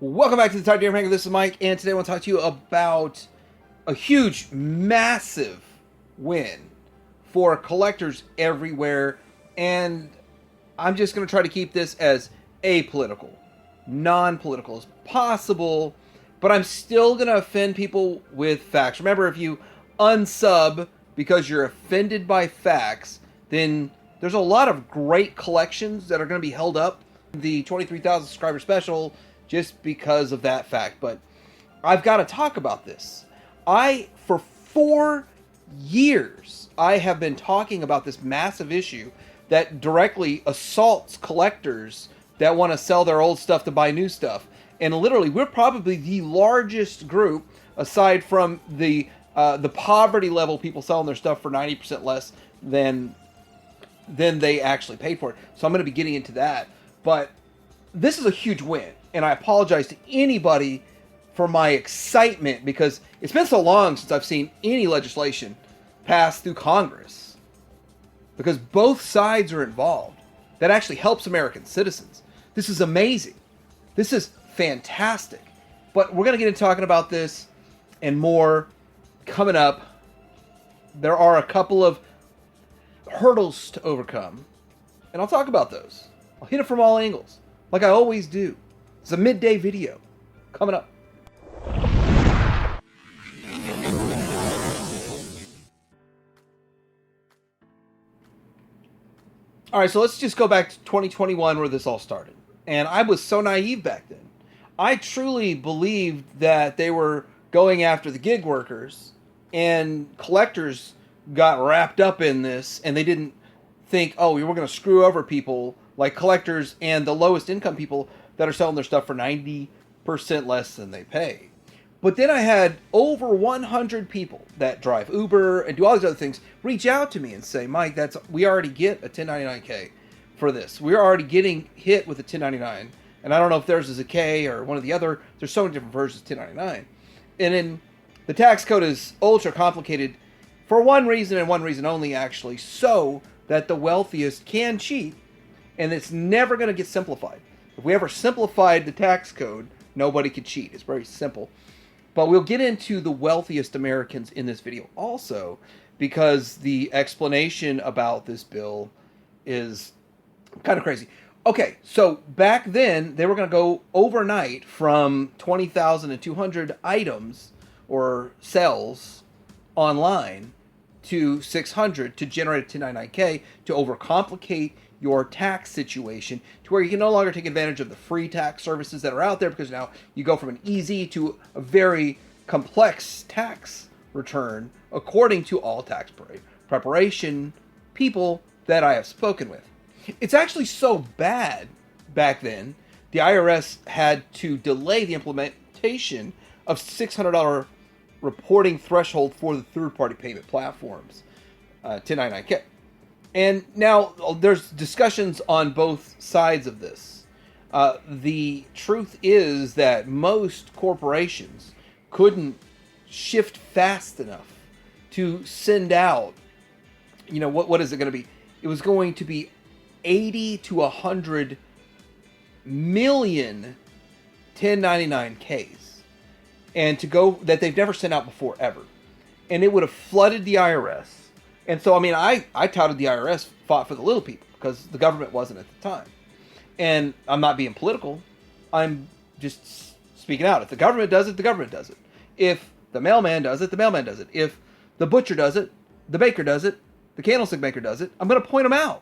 Welcome back to the Tired Deer Hanger. This is Mike, and today I want to talk to you about a huge, massive win for collectors everywhere. And I'm just going to try to keep this as apolitical, non-political as possible, but I'm still going to offend people with facts. Remember, if you unsub because you're offended by facts, then there's a lot of great collections that are going to be held up. The 23,000 subscriber special, just because of that fact. But I've got to talk about this. For 4 years, I have been talking about this massive issue that directly assaults collectors that want to sell their old stuff to buy new stuff. And literally, we're probably the largest group, aside from the poverty level people selling their stuff for 90% less than they actually paid for it. So I'm going to be getting into that. But this is a huge win. And I apologize to anybody for my excitement, because it's been so long since I've seen any legislation pass through Congress. Because both sides are involved. That actually helps American citizens. This is amazing. This is fantastic. But we're going to get into talking about this and more coming up. There are a couple of hurdles to overcome, and I'll talk about those. I'll hit it from all angles, like I always do. It's a midday video coming up. All right, so let's just go back to 2021 where this all started. And I was so naive back then. I truly believed that they were going after the gig workers, and collectors got wrapped up in this, and they didn't think, oh, we were going to screw over people like collectors and the lowest income people that are selling their stuff for 90% less than they pay. But then I had over 100 people that drive Uber and do all these other things reach out to me and say, Mike, we already get a 1099K for this. We're already getting hit with a 1099. And I don't know if theirs is a K or one of the other. There's so many different versions of 1099. And then the tax code is ultra complicated for one reason and one reason only, actually, so that the wealthiest can cheat, and it's never going to get simplified. If we ever simplified the tax code, nobody could cheat. It's very simple. But we'll get into the wealthiest Americans in this video also, because the explanation about this bill is kind of crazy. Okay, so back then, they were going to go overnight from 20,200 items or sales online to 600 to generate a 1099K to overcomplicate your tax situation to where you can no longer take advantage of the free tax services that are out there, because now you go from an easy to a very complex tax return according to all tax preparation people that I have spoken with. It's actually so bad back then, the IRS had to delay the implementation of $600 reporting threshold for the third-party payment platforms, 1099K. And now there's discussions on both sides of this. The truth is that most corporations couldn't shift fast enough to send out, what is it going to be? It was going to be 80 to 100 million 1099Ks. And that they've never sent out before, ever. And it would have flooded the IRS. And so, I touted the IRS fought for the little people, because the government wasn't at the time. And I'm not being political. I'm just speaking out. If the government does it, the government does it. If the mailman does it, the mailman does it. If the butcher does it, the baker does it, the candlestick maker does it, I'm going to point them out.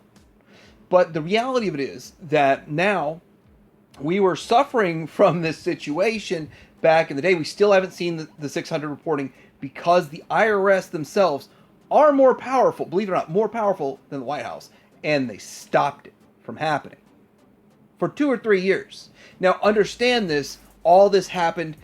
But the reality of it is that now we were suffering from this situation back in the day. We still haven't seen the 600 reporting, because the IRS themselves are more powerful, believe it or not, more powerful than the White House. And they stopped it from happening for 2 or 3 years. Now, understand this, all this happened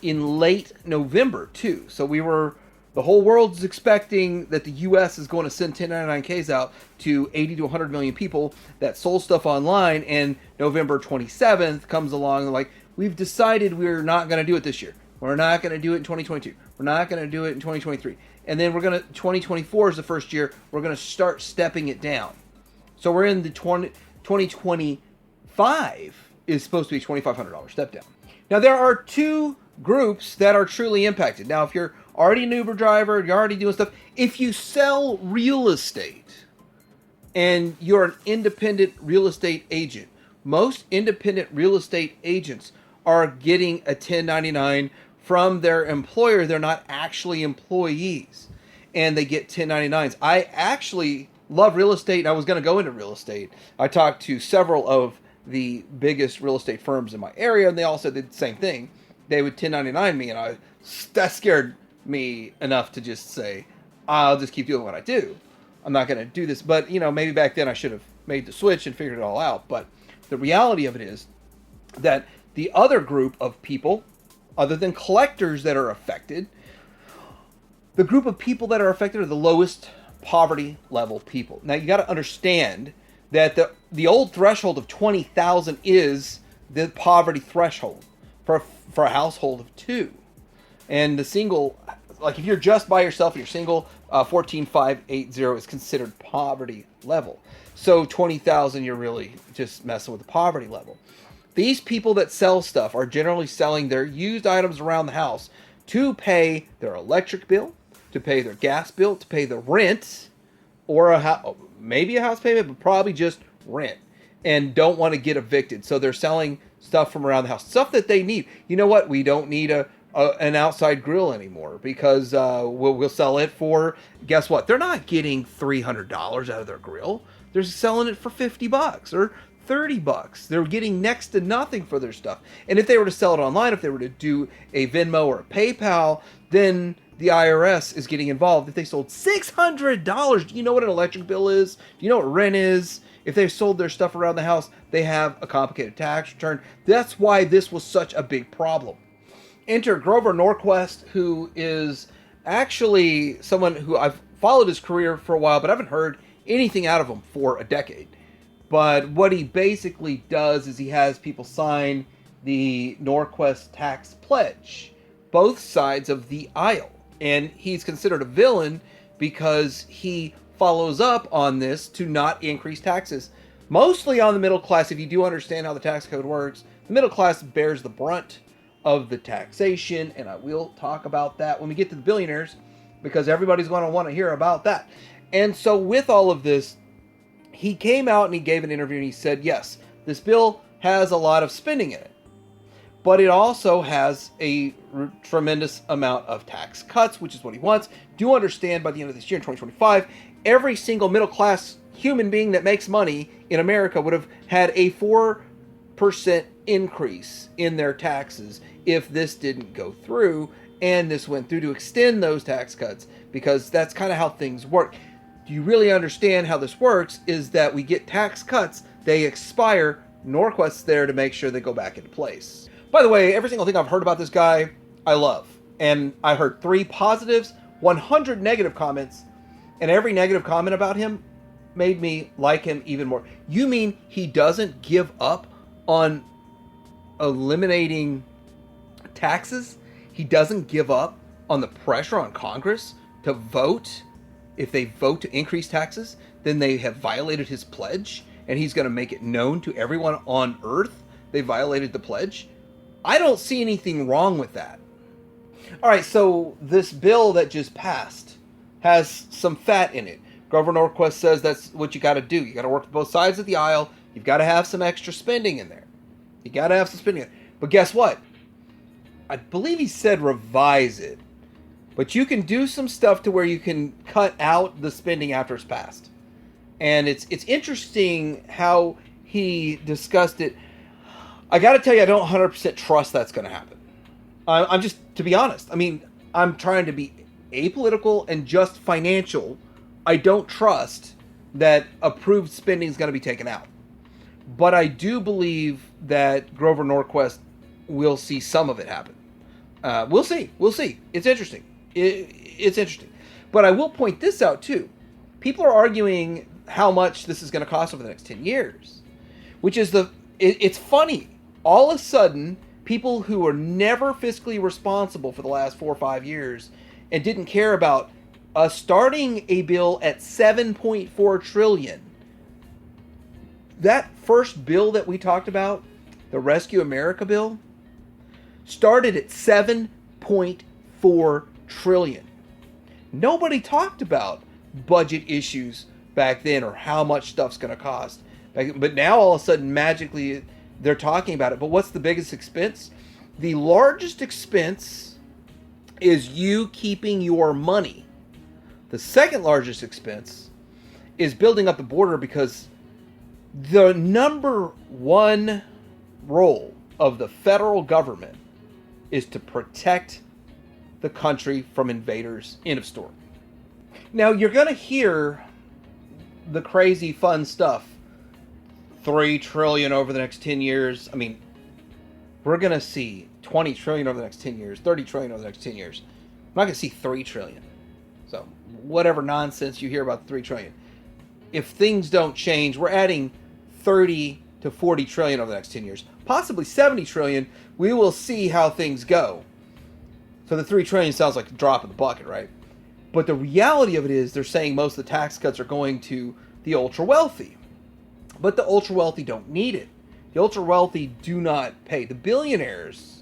in late November, too. So the whole world's expecting that the U.S. is going to send 1099Ks out to 80 to 100 million people that sold stuff online, and November 27th comes along and like, we've decided we're not going to do it this year. We're not going to do it in 2022. We're not going to do it in 2023. And then 2024 is the first year we're going to start stepping it down. So we're in the 2025 is supposed to be $2,500 step down. Now, there are two groups that are truly impacted. Now, if you're already an Uber driver, you're already doing stuff, if you sell real estate and you're an independent real estate agent, most independent real estate agents are getting a 1099 from their employer. They're not actually employees, and they get 1099s. I actually love real estate, and I was going to go into real estate. I talked to several of the biggest real estate firms in my area, and they all said the same thing. They would 1099 me, and that scared me enough to just say, I'll just keep doing what I do. I'm not going to do this. But, maybe back then I should have made the switch and figured it all out. But the reality of it is that the other group of people, other than collectors that are affected, the group of people that are affected are the lowest poverty level people. Now, you got to understand that the old threshold of 20,000 is the poverty threshold for a household of two. And the single, like if you're just by yourself and you're single, 14,580 is considered poverty level. So 20,000, you're really just messing with the poverty level. These people that sell stuff are generally selling their used items around the house to pay their electric bill, to pay their gas bill, to pay the rent, or maybe a house payment, but probably just rent, and don't want to get evicted. So they're selling stuff from around the house, stuff that they need. You know what? We don't need an outside grill anymore because we'll sell it for, guess what? They're not getting $300 out of their grill. They're selling it for $50 or $30. They're getting next to nothing for their stuff. And if they were to sell it online, if they were to do a Venmo or a PayPal, then the IRS is getting involved. If they sold $600, do you know what an electric bill is? Do you know what rent is? If they sold their stuff around the house, they have a complicated tax return. That's why this was such a big problem. Enter Grover Norquist, who is actually someone who I've followed his career for a while, but I haven't heard anything out of him for a decade. But what he basically does is he has people sign the Norquist tax pledge, both sides of the aisle. And he's considered a villain because he follows up on this to not increase taxes. Mostly on the middle class. If you do understand how the tax code works, the middle class bears the brunt of the taxation. And I will talk about that when we get to the billionaires, because everybody's going to want to hear about that. And so with all of this, he came out and he gave an interview and he said, yes, this bill has a lot of spending in it, but it also has a tremendous amount of tax cuts, which is what he wants. Do understand by the end of this year, in 2025, every single middle class human being that makes money in America would have had a 4% increase in their taxes if this didn't go through, and this went through to extend those tax cuts, because that's kind of how things work. Do you really understand how this works? Is that we get tax cuts, they expire, Norquist's there to make sure they go back into place. By the way, every single thing I've heard about this guy, I love. And I heard 3 positives, 100 negative comments, and every negative comment about him made me like him even more. You mean he doesn't give up on eliminating taxes? He doesn't give up on the pressure on Congress to vote? If they vote to increase taxes, then they have violated his pledge, and he's going to make it known to everyone on earth they violated the pledge? I don't see anything wrong with that. All right, so this bill that just passed has some fat in it. Grover Norquist says that's what you got to do. You got to work with both sides of the aisle. You've got to have some extra spending in there. You got to have some spending in there. But guess what? I believe he said revise it. But you can do some stuff to where you can cut out the spending after it's passed. And it's interesting how he discussed it. I got to tell you, I don't 100% trust that's going to happen. I'm just, to be honest, I mean, I'm trying to be apolitical and just financial. I don't trust that approved spending is going to be taken out. But I do believe that Grover Norquist will see some of it happen. We'll see. It's interesting. It's interesting. But I will point this out too. People are arguing how much this is going to cost over the next 10 years. Which is it's funny. All of a sudden, people who were never fiscally responsible for the last 4 or 5 years and didn't care about starting a bill at $7.4 trillion. That first bill that we talked about, the Rescue America bill, started at $7.4 trillion. Nobody talked about budget issues back then or how much stuff's going to cost. But now all of a sudden, magically, they're talking about it. But what's the biggest expense? The largest expense is you keeping your money. The second largest expense is building up the border, because the number one role of the federal government is to protect the country from invaders. End of story. Now, you're going to hear the crazy fun stuff. $3 trillion over the next 10 years. I mean, we're going to see $20 trillion over the next 10 years, $30 trillion over the next 10 years. I'm not going to see $3 trillion. So, whatever nonsense you hear about the $3 trillion. If things don't change, we're adding 30 to 40 trillion over the next 10 years. Possibly 70 trillion. We will see how things go. So the 3 trillion sounds like a drop in the bucket, right? But the reality of it is they're saying most of the tax cuts are going to the ultra wealthy. But the ultra wealthy don't need it. The ultra wealthy do not pay. The billionaires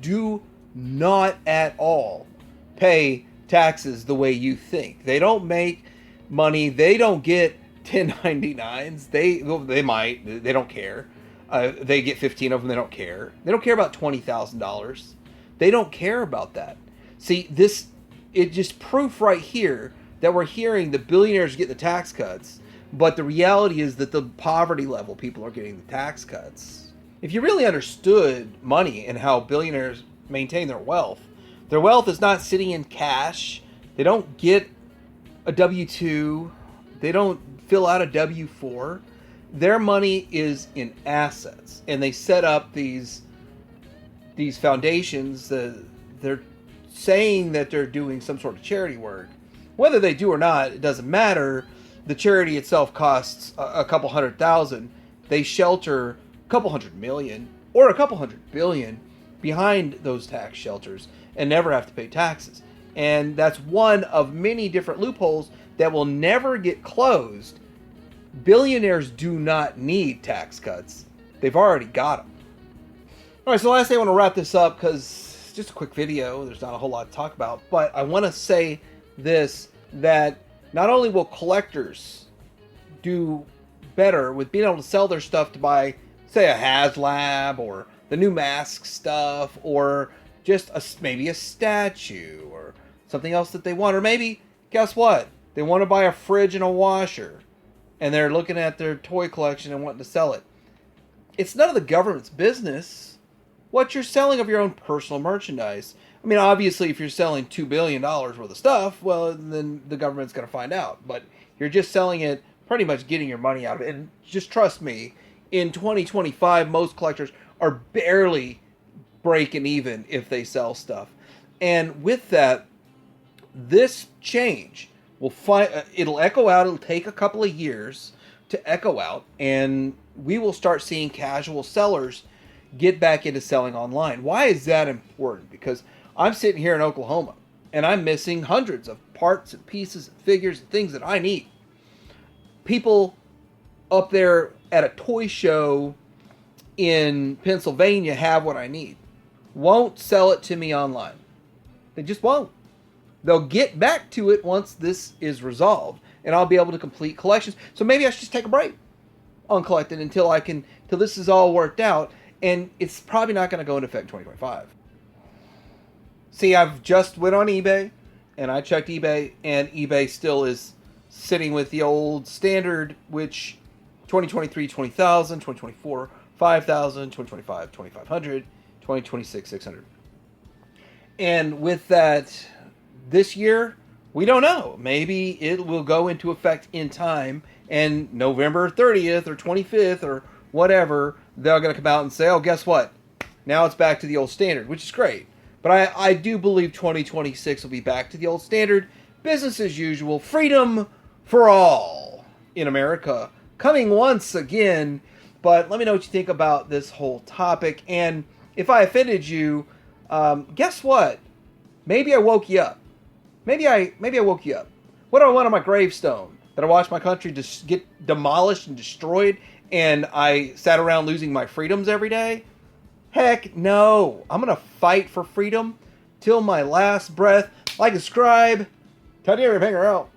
do not at all pay taxes the way you think. They don't make money. They don't get 1099s. They might. They don't care. They get 15 of them. They don't care. They don't care about $20,000. They don't care about that. See, it just proof right here that we're hearing the billionaires get the tax cuts, but the reality is that the poverty level people are getting the tax cuts. If you really understood money and how billionaires maintain their wealth is not sitting in cash. They don't get a W-2. They don't fill out a W-4. Their money is in assets, and they set up these foundations. They're saying that they're doing some sort of charity work. Whether they do or not, it doesn't matter. The charity itself costs a couple $100,000. They shelter a couple $100 million or a couple $100 billion behind those tax shelters and never have to pay taxes. And that's one of many different loopholes that will never get closed. Billionaires do not need tax cuts. They've already got them. All right, so last thing I want to wrap this up, because it's just a quick video. There's not a whole lot to talk about. But I want to say this, that not only will collectors do better with being able to sell their stuff to buy, say, a HasLab or the new mask stuff, or just maybe a statue or something else that they want. Or maybe, guess what? They want to buy a fridge and a washer, and they're looking at their toy collection and wanting to sell it. It's none of the government's business what you're selling of your own personal merchandise. I mean, obviously, if you're selling $2 billion worth of stuff, well, then the government's going to find out. But you're just selling it, pretty much getting your money out of it. And just trust me, in 2025, most collectors are barely breaking even if they sell stuff. And with that, this change will it'll echo out. It'll take a couple of years to echo out, and we will start seeing casual sellers get back into selling online. Why is that important? Because I'm sitting here in Oklahoma, and I'm missing hundreds of parts and pieces and figures and things that I need. People up there at a toy show in Pennsylvania have what I need. Won't sell it to me online. They just won't. They'll get back to it once this is resolved, and I'll be able to complete collections. So maybe I should just take a break on collecting until this is all worked out, and it's probably not going to go into effect in 2025. See, I've just went on eBay, and I checked eBay, and eBay still is sitting with the old standard, which 2023, 20,000, 2024, 5,000, 2025, 2,500, 2026, 600. And with that, this year, we don't know. Maybe it will go into effect in time, and November 30th or 25th or whatever, they're going to come out and say, oh, guess what? Now it's back to the old standard, which is great. But I do believe 2026 will be back to the old standard. Business as usual. Freedom for all in America. Coming once again. But let me know what you think about this whole topic. And if I offended you, guess what? Maybe I woke you up. Maybe I woke you up. What do I want on my gravestone? That I watched my country just get demolished and destroyed, and I sat around losing my freedoms every day? Heck no. I'm going to fight for freedom till my last breath. Like a scribe. Cut your finger out.